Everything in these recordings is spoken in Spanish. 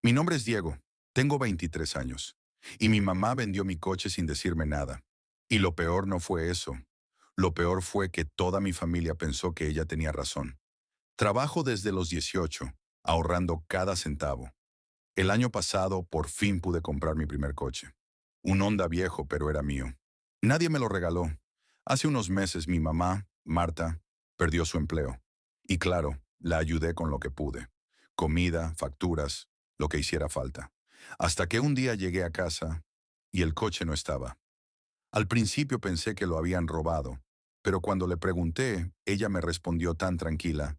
Mi nombre es Diego, tengo 23 años, y mi mamá vendió mi coche sin decirme nada. Y lo peor no fue eso. Lo peor fue que toda mi familia pensó que ella tenía razón. Trabajo desde los 18, ahorrando cada centavo. El año pasado por fin pude comprar mi primer coche. Un Honda viejo, pero era mío. Nadie me lo regaló. Hace unos meses mi mamá, Marta, perdió su empleo. Y claro, la ayudé con lo que pude. Comida, facturas, lo que hiciera falta. Hasta que un día llegué a casa y el coche no estaba. Al principio pensé que lo habían robado, pero cuando le pregunté, ella me respondió tan tranquila.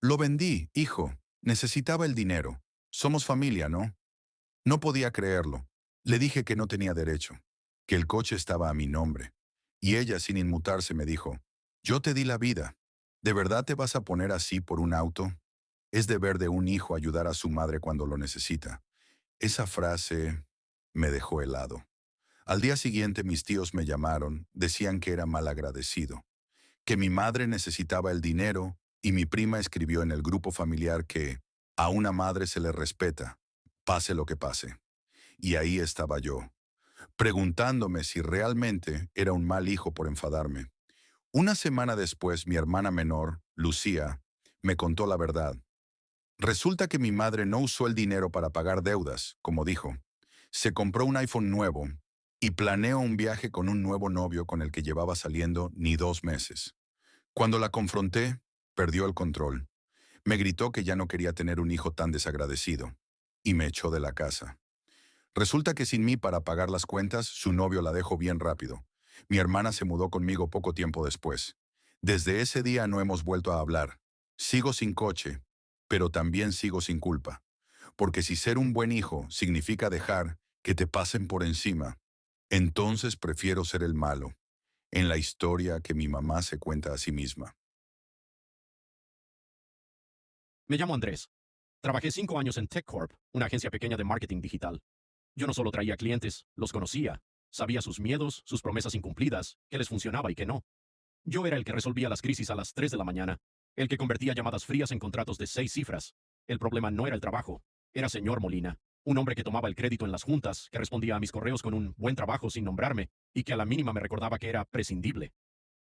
Lo vendí, hijo. Necesitaba el dinero. Somos familia, ¿no? No podía creerlo. Le dije que no tenía derecho, que el coche estaba a mi nombre. Y ella, sin inmutarse, me dijo, yo te di la vida. ¿De verdad te vas a poner así por un auto? Es deber de un hijo ayudar a su madre cuando lo necesita. Esa frase me dejó helado. Al día siguiente mis tíos me llamaron, decían que era malagradecido, que mi madre necesitaba el dinero y mi prima escribió en el grupo familiar que a una madre se le respeta, pase lo que pase. Y ahí estaba yo, preguntándome si realmente era un mal hijo por enfadarme. Una semana después, mi hermana menor, Lucía, me contó la verdad. Resulta que mi madre no usó el dinero para pagar deudas, como dijo. Se compró un iPhone nuevo y planeó un viaje con un nuevo novio con el que llevaba saliendo ni 2 meses. Cuando la confronté, perdió el control. Me gritó que ya no quería tener un hijo tan desagradecido y me echó de la casa. Resulta que sin mí para pagar las cuentas, su novio la dejó bien rápido. Mi hermana se mudó conmigo poco tiempo después. Desde ese día no hemos vuelto a hablar. Sigo sin coche, pero también sigo sin culpa. Porque si ser un buen hijo significa dejar que te pasen por encima, entonces prefiero ser el malo, en la historia que mi mamá se cuenta a sí misma. Me llamo Andrés. Trabajé 5 años en TechCorp, una agencia pequeña de marketing digital. Yo no solo traía clientes, los conocía. Sabía sus miedos, sus promesas incumplidas, qué les funcionaba y qué no. Yo era el que resolvía las crisis a las 3 de la mañana, el que convertía llamadas frías en contratos de 6 cifras. El problema no era el trabajo, era señor Molina, un hombre que tomaba el crédito en las juntas, que respondía a mis correos con un buen trabajo sin nombrarme y que a la mínima me recordaba que era prescindible.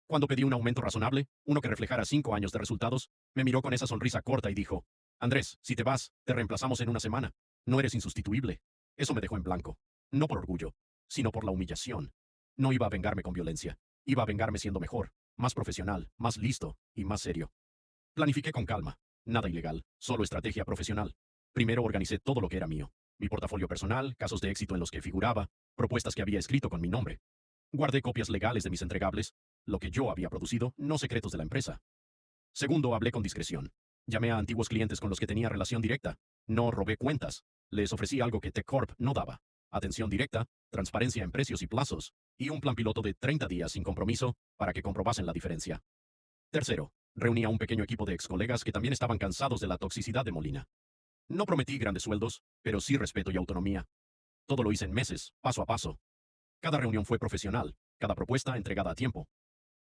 Cuando pedí un aumento razonable, uno que reflejara 5 años de resultados, me miró con esa sonrisa corta y dijo, Andrés, si te vas, te reemplazamos en una semana. No eres insustituible. Eso me dejó en blanco. No por orgullo, sino por la humillación. No iba a vengarme con violencia. Iba a vengarme siendo mejor, más profesional, más listo y más serio. Planifiqué con calma. Nada ilegal, solo estrategia profesional. Primero organicé todo lo que era mío. Mi portafolio personal, casos de éxito en los que figuraba, propuestas que había escrito con mi nombre. Guardé copias legales de mis entregables, lo que yo había producido, no secretos de la empresa. Segundo, hablé con discreción. Llamé a antiguos clientes con los que tenía relación directa. No robé cuentas. Les ofrecí algo que TechCorp no daba. Atención directa, transparencia en precios y plazos, y un plan piloto de 30 días sin compromiso para que comprobasen la diferencia. Tercero, reuní a un pequeño equipo de excolegas que también estaban cansados de la toxicidad de Molina. No prometí grandes sueldos, pero sí respeto y autonomía. Todo lo hice en meses, paso a paso. Cada reunión fue profesional, cada propuesta entregada a tiempo.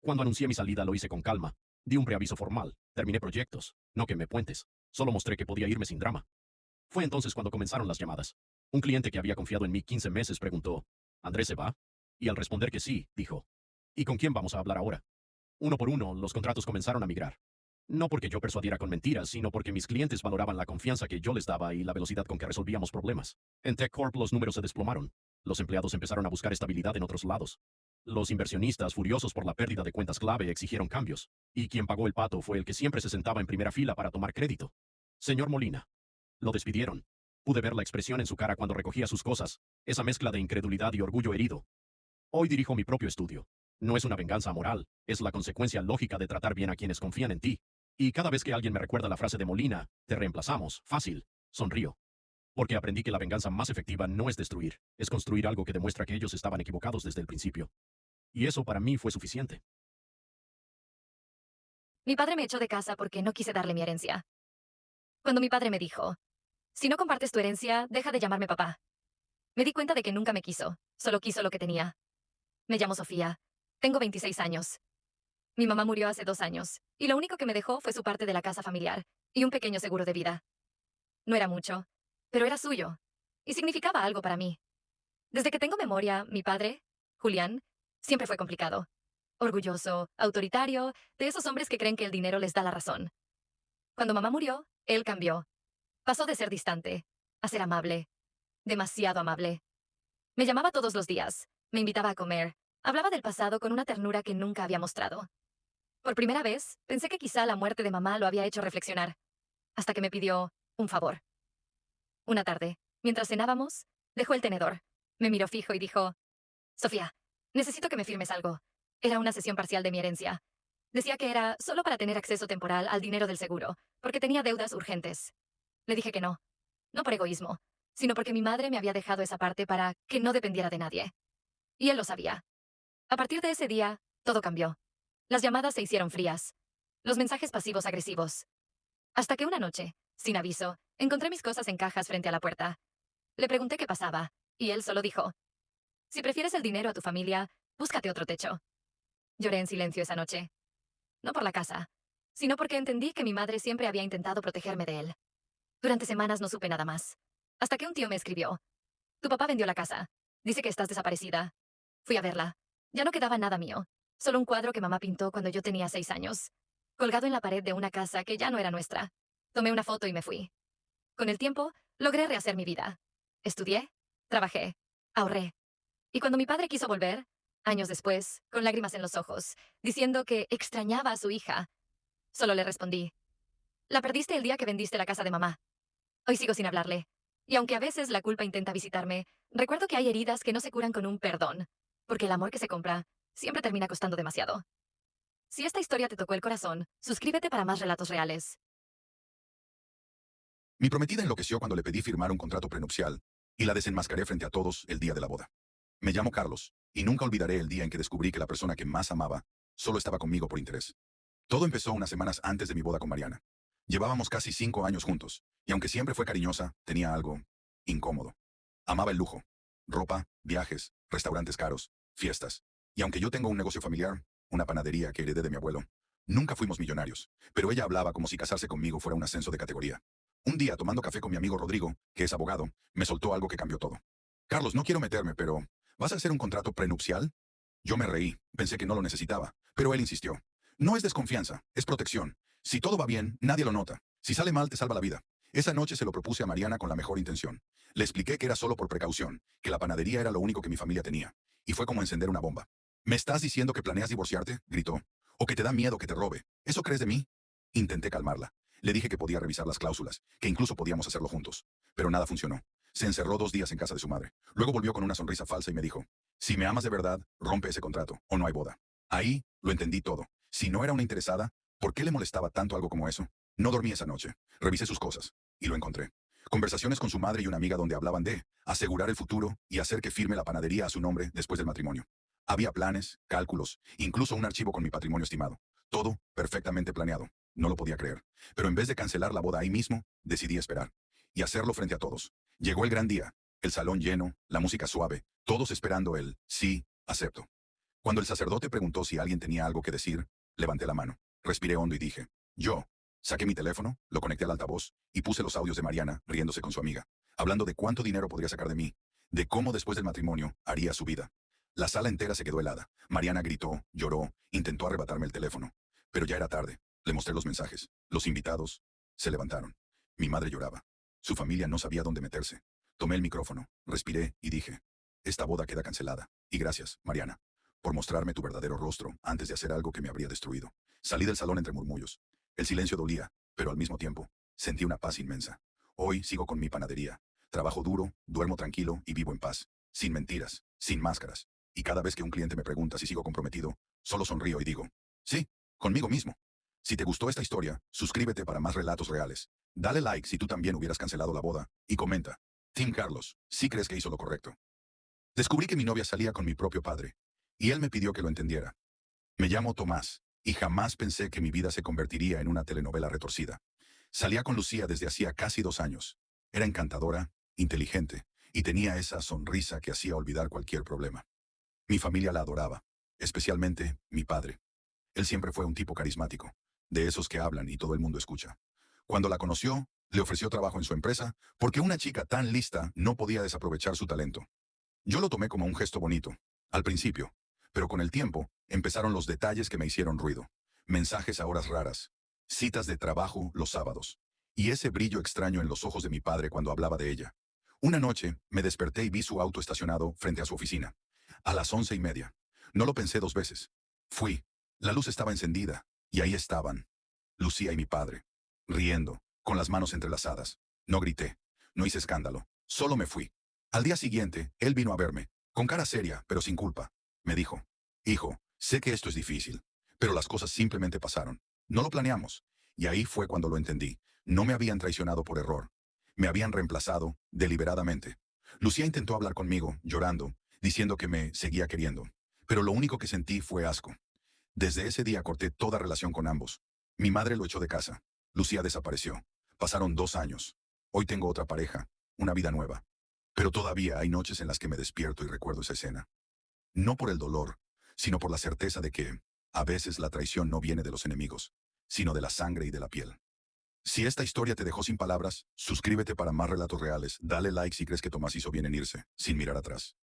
Cuando anuncié mi salida lo hice con calma. Di un preaviso formal, terminé proyectos, no quemé puentes. Solo mostré que podía irme sin drama. Fue entonces cuando comenzaron las llamadas. Un cliente que había confiado en mí 15 meses preguntó, ¿Andrés se va? Y al responder que sí, dijo, ¿y con quién vamos a hablar ahora? Uno por uno, los contratos comenzaron a migrar. No porque yo persuadiera con mentiras, sino porque mis clientes valoraban la confianza que yo les daba y la velocidad con que resolvíamos problemas. En TechCorp los números se desplomaron. Los empleados empezaron a buscar estabilidad en otros lados. Los inversionistas, furiosos por la pérdida de cuentas clave, exigieron cambios. Y quien pagó el pato fue el que siempre se sentaba en primera fila para tomar crédito. Señor Molina. Lo despidieron. Pude ver la expresión en su cara cuando recogía sus cosas, esa mezcla de incredulidad y orgullo herido. Hoy dirijo mi propio estudio. No es una venganza moral, es la consecuencia lógica de tratar bien a quienes confían en ti. Y cada vez que alguien me recuerda la frase de Molina, te reemplazamos, fácil, sonrío. Porque aprendí que la venganza más efectiva no es destruir, es construir algo que demuestra que ellos estaban equivocados desde el principio. Y eso para mí fue suficiente. Mi padre me echó de casa porque no quise darle mi herencia. Cuando mi padre me dijo, si no compartes tu herencia, deja de llamarme papá. Me di cuenta de que nunca me quiso, solo quiso lo que tenía. Me llamo Sofía. Tengo 26 años. Mi mamá murió hace 2 años, y lo único que me dejó fue su parte de la casa familiar y un pequeño seguro de vida. No era mucho, pero era suyo, y significaba algo para mí. Desde que tengo memoria, mi padre, Julián, siempre fue complicado. Orgulloso, autoritario, de esos hombres que creen que el dinero les da la razón. Cuando mamá murió, él cambió. Pasó de ser distante a ser amable, demasiado amable. Me llamaba todos los días, me invitaba a comer, hablaba del pasado con una ternura que nunca había mostrado. Por primera vez, pensé que quizá la muerte de mamá lo había hecho reflexionar, hasta que me pidió un favor. Una tarde, mientras cenábamos, dejó el tenedor, me miró fijo y dijo: Sofía, necesito que me firmes algo. Era una cesión parcial de mi herencia. Decía que era solo para tener acceso temporal al dinero del seguro, porque tenía deudas urgentes. Le dije que no, no por egoísmo, sino porque mi madre me había dejado esa parte para que no dependiera de nadie. Y él lo sabía. A partir de ese día, todo cambió. Las llamadas se hicieron frías, los mensajes pasivos agresivos. Hasta que una noche, sin aviso, encontré mis cosas en cajas frente a la puerta. Le pregunté qué pasaba, y él solo dijo: si prefieres el dinero a tu familia, búscate otro techo. Lloré en silencio esa noche. No por la casa, sino porque entendí que mi madre siempre había intentado protegerme de él. Durante semanas no supe nada más. Hasta que un tío me escribió: tu papá vendió la casa. Dice que estás desaparecida. Fui a verla. Ya no quedaba nada mío. Solo un cuadro que mamá pintó cuando yo tenía 6 años. Colgado en la pared de una casa que ya no era nuestra. Tomé una foto y me fui. Con el tiempo, logré rehacer mi vida. Estudié, trabajé, ahorré. Y cuando mi padre quiso volver, años después, con lágrimas en los ojos, diciendo que extrañaba a su hija, solo le respondí: la perdiste el día que vendiste la casa de mamá. Hoy sigo sin hablarle. Y aunque a veces la culpa intenta visitarme, recuerdo que hay heridas que no se curan con un perdón, porque el amor que se compra siempre termina costando demasiado. Si esta historia te tocó el corazón, suscríbete para más relatos reales. Mi prometida enloqueció cuando le pedí firmar un contrato prenupcial y la desenmascaré frente a todos el día de la boda. Me llamo Carlos, y nunca olvidaré el día en que descubrí que la persona que más amaba solo estaba conmigo por interés. Todo empezó unas semanas antes de mi boda con Mariana. Llevábamos casi 5 años juntos, y aunque siempre fue cariñosa, tenía algo incómodo. Amaba el lujo, ropa, viajes, restaurantes caros, fiestas. Y aunque yo tengo un negocio familiar, una panadería que heredé de mi abuelo, nunca fuimos millonarios, pero ella hablaba como si casarse conmigo fuera un ascenso de categoría. Un día, tomando café con mi amigo Rodrigo, que es abogado, me soltó algo que cambió todo. Carlos, no quiero meterme, pero ¿vas a hacer un contrato prenupcial? Yo me reí, pensé que no lo necesitaba, pero él insistió. No es desconfianza, es protección. Si todo va bien, nadie lo nota. Si sale mal, te salva la vida. Esa noche se lo propuse a Mariana con la mejor intención. Le expliqué que era solo por precaución, que la panadería era lo único que mi familia tenía. Y fue como encender una bomba. ¿Me estás diciendo que planeas divorciarte?, gritó. ¿O que te da miedo que te robe? ¿Eso crees de mí? Intenté calmarla. Le dije que podía revisar las cláusulas, que incluso podíamos hacerlo juntos. Pero nada funcionó. Se encerró 2 días en casa de su madre. Luego volvió con una sonrisa falsa y me dijo: si me amas de verdad, rompe ese contrato, o no hay boda. Ahí lo entendí todo. Si no era una interesada, ¿por qué le molestaba tanto algo como eso? No dormí esa noche. Revisé sus cosas. Y lo encontré. Conversaciones con su madre y una amiga donde hablaban de asegurar el futuro y hacer que firme la panadería a su nombre después del matrimonio. Había planes, cálculos, incluso un archivo con mi patrimonio estimado. Todo perfectamente planeado. No lo podía creer. Pero en vez de cancelar la boda ahí mismo, decidí esperar. Y hacerlo frente a todos. Llegó el gran día. El salón lleno, la música suave, todos esperando el sí, acepto. Cuando el sacerdote preguntó si alguien tenía algo que decir, levanté la mano, respiré hondo y dije: yo. Saqué mi teléfono, lo conecté al altavoz y puse los audios de Mariana riéndose con su amiga, hablando de cuánto dinero podría sacar de mí, de cómo después del matrimonio haría su vida. La sala entera se quedó helada. Mariana gritó, lloró, intentó arrebatarme el teléfono. Pero ya era tarde. Le mostré los mensajes. Los invitados se levantaron. Mi madre lloraba. Su familia no sabía dónde meterse. Tomé el micrófono, respiré y dije: esta boda queda cancelada. Y gracias, Mariana, por mostrarme tu verdadero rostro antes de hacer algo que me habría destruido. Salí del salón entre murmullos. El silencio dolía, pero al mismo tiempo, sentí una paz inmensa. Hoy sigo con mi panadería. Trabajo duro, duermo tranquilo y vivo en paz. Sin mentiras, sin máscaras. Y cada vez que un cliente me pregunta si sigo comprometido, solo sonrío y digo: sí, conmigo mismo. Si te gustó esta historia, suscríbete para más relatos reales. Dale like si tú también hubieras cancelado la boda. Y comenta: Team Carlos, ¿sí crees que hizo lo correcto? Descubrí que mi novia salía con mi propio padre. Y él me pidió que lo entendiera. Me llamo Tomás, y jamás pensé que mi vida se convertiría en una telenovela retorcida. Salía con Lucía desde hacía casi 2 años. Era encantadora, inteligente, y tenía esa sonrisa que hacía olvidar cualquier problema. Mi familia la adoraba, especialmente mi padre. Él siempre fue un tipo carismático, de esos que hablan y todo el mundo escucha. Cuando la conoció, Le ofreció trabajo en su empresa porque una chica tan lista no podía desaprovechar su talento. Yo lo tomé como un gesto bonito, al principio, pero con el tiempo empezaron los detalles que me hicieron ruido. Mensajes a horas raras, citas de trabajo los sábados, y ese brillo extraño en los ojos de mi padre cuando hablaba de ella. Una noche me desperté y vi su auto estacionado frente a su oficina. A las 11:30. No lo pensé dos veces. Fui. La luz estaba encendida, y ahí estaban. Lucía y mi padre, riendo, con las manos entrelazadas. No grité, no hice escándalo, solo me fui. Al día siguiente, él vino a verme, con cara seria, pero sin culpa. Me dijo, hijo, sé que esto es difícil, pero las cosas simplemente pasaron. No lo planeamos. Y ahí fue cuando lo entendí. No me habían traicionado por error. Me habían reemplazado, deliberadamente. Lucía intentó hablar conmigo, llorando, diciendo que me seguía queriendo. Pero lo único que sentí fue asco. Desde ese día corté toda relación con ambos. Mi madre lo echó de casa. Lucía desapareció. Pasaron 2 años. Hoy tengo otra pareja, una vida nueva. Pero todavía hay noches en las que me despierto y recuerdo esa escena. No por el dolor, sino por la certeza de que, a veces la traición no viene de los enemigos, sino de la sangre y de la piel. Si esta historia te dejó sin palabras, suscríbete para más relatos reales, dale like si crees que Tomás hizo bien en irse, sin mirar atrás.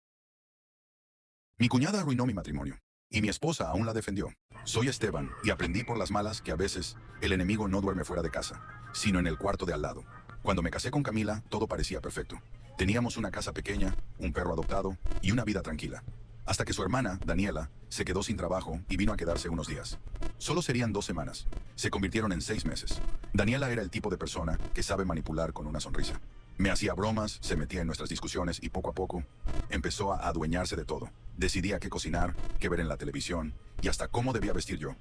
Mi cuñada arruinó mi matrimonio, y mi esposa aún la defendió. Soy Esteban, y aprendí por las malas que a veces el enemigo no duerme fuera de casa, sino en el cuarto de al lado. Cuando me casé con Camila, todo parecía perfecto. Teníamos una casa pequeña, un perro adoptado y una vida tranquila. Hasta que su hermana, Daniela, se quedó sin trabajo y vino a quedarse unos días. Solo serían 2 semanas. Se convirtieron en 6 meses. Daniela era el tipo de persona que sabe manipular con una sonrisa. Me hacía bromas, se metía en nuestras discusiones y poco a poco empezó a adueñarse de todo. Decidía qué cocinar, qué ver en la televisión y hasta cómo debía vestir yo.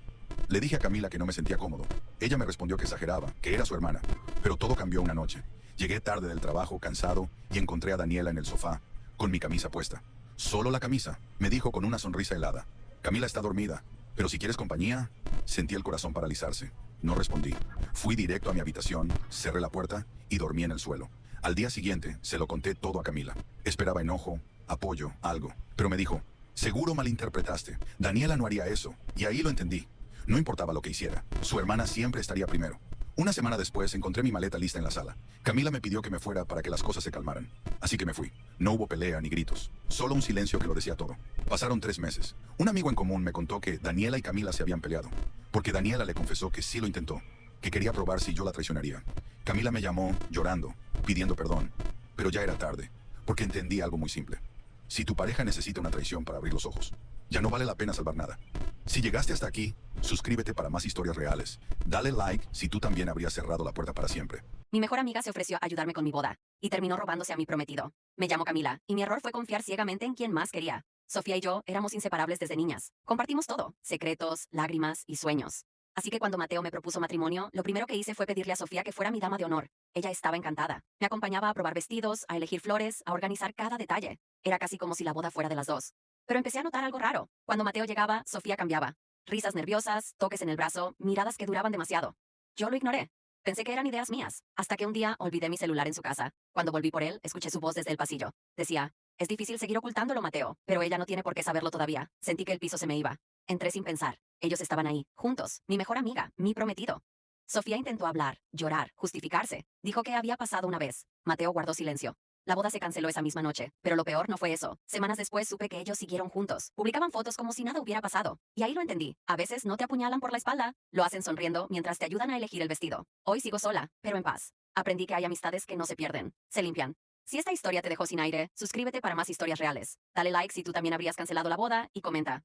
Le dije a Camila que no me sentía cómodo. Ella me respondió que exageraba, que era su hermana. Pero todo cambió una noche. Llegué tarde del trabajo, cansado, y encontré a Daniela en el sofá, con mi camisa puesta. Solo la camisa, me dijo con una sonrisa helada. Camila está dormida, pero si quieres compañía. Sentí el corazón paralizarse. No respondí. Fui directo a mi habitación, cerré la puerta y dormí en el suelo. Al día siguiente, se lo conté todo a Camila. Esperaba enojo, apoyo, algo. Pero me dijo, seguro malinterpretaste. Daniela no haría eso. Y ahí lo entendí. No importaba lo que hiciera. Su hermana siempre estaría primero. Una semana después encontré mi maleta lista en la sala. Camila me pidió que me fuera para que las cosas se calmaran. Así que me fui. No hubo pelea ni gritos. Solo un silencio que lo decía todo. Pasaron 3 meses. Un amigo en común me contó que Daniela y Camila se habían peleado. Porque Daniela le confesó que sí lo intentó. Que quería probar si yo la traicionaría. Camila me llamó, llorando, pidiendo perdón. Pero ya era tarde. Porque entendí algo muy simple. Si tu pareja necesita una traición para abrir los ojos, ya no vale la pena salvar nada. Si llegaste hasta aquí, suscríbete para más historias reales. Dale like si tú también habrías cerrado la puerta para siempre. Mi mejor amiga se ofreció a ayudarme con mi boda y terminó robándose a mi prometido. Me llamo Camila y mi error fue confiar ciegamente en quien más quería. Sofía y yo éramos inseparables desde niñas. Compartimos todo, secretos, lágrimas y sueños. Así que cuando Mateo me propuso matrimonio, lo primero que hice fue pedirle a Sofía que fuera mi dama de honor. Ella estaba encantada. Me acompañaba a probar vestidos, a elegir flores, a organizar cada detalle. Era casi como si la boda fuera de las dos. Pero empecé a notar algo raro. Cuando Mateo llegaba, Sofía cambiaba. Risas nerviosas, toques en el brazo, miradas que duraban demasiado. Yo lo ignoré. Pensé que eran ideas mías, hasta que un día olvidé mi celular en su casa. Cuando volví por él, escuché su voz desde el pasillo. Decía, es difícil seguir ocultándolo, Mateo, pero ella no tiene por qué saberlo todavía. Sentí que el piso se me iba. Entré sin pensar. Ellos estaban ahí, juntos, mi mejor amiga, mi prometido. Sofía intentó hablar, llorar, justificarse. Dijo que había pasado una vez. Mateo guardó silencio. La boda se canceló esa misma noche, pero lo peor no fue eso. Semanas después supe que ellos siguieron juntos. Publicaban fotos como si nada hubiera pasado. Y ahí lo entendí. A veces no te apuñalan por la espalda. Lo hacen sonriendo mientras te ayudan a elegir el vestido. Hoy sigo sola, pero en paz. Aprendí que hay amistades que no se pierden, se limpian. Si esta historia te dejó sin aire, suscríbete para más historias reales. Dale like si tú también habrías cancelado la boda y comenta.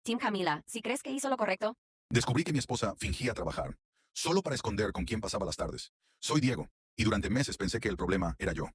Team Camila, si crees que hizo lo correcto. Descubrí que mi esposa fingía trabajar, solo para esconder con quién pasaba las tardes. Soy Diego, y durante meses pensé que el problema era yo.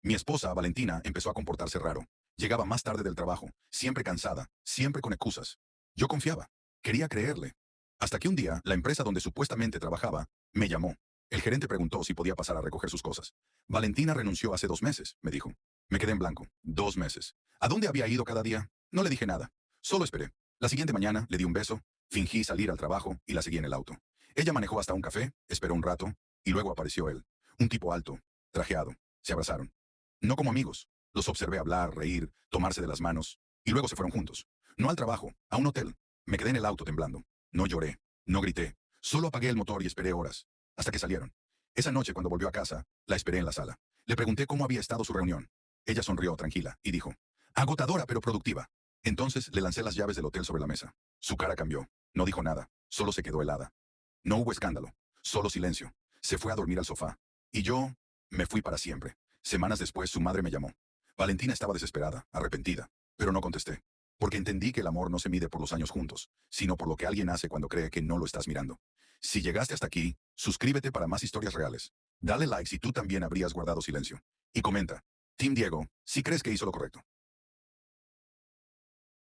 Mi esposa, Valentina, empezó a comportarse raro. Llegaba más tarde del trabajo, siempre cansada, siempre con excusas. Yo confiaba, quería creerle. Hasta que un día, la empresa donde supuestamente trabajaba, me llamó. El gerente preguntó si podía pasar a recoger sus cosas. Valentina renunció hace 2 meses, me dijo. Me quedé en blanco. 2 meses. ¿A dónde había ido cada día? No le dije nada. Solo esperé. La siguiente mañana le di un beso, fingí salir al trabajo y la seguí en el auto. Ella manejó hasta un café, esperó un rato, y luego apareció él. Un tipo alto, trajeado. Se abrazaron. No como amigos. Los observé hablar, reír, tomarse de las manos, y luego se fueron juntos. No al trabajo, a un hotel. Me quedé en el auto temblando. No lloré, no grité. Solo apagué el motor y esperé horas, hasta que salieron. Esa noche, cuando volvió a casa, la esperé en la sala. Le pregunté cómo había estado su reunión. Ella sonrió tranquila y dijo, agotadora pero productiva. Entonces le lancé las llaves del hotel sobre la mesa. Su cara cambió. No dijo nada, solo se quedó helada. No hubo escándalo, solo silencio. Se fue a dormir al sofá. Y yo me fui para siempre. Semanas después, su madre me llamó. Valentina estaba desesperada, arrepentida, pero no contesté. Porque entendí que el amor no se mide por los años juntos, sino por lo que alguien hace cuando cree que no lo estás mirando. Si llegaste hasta aquí, suscríbete para más historias reales. Dale like si tú también habrías guardado silencio. Y comenta, Team Diego, si crees que hizo lo correcto.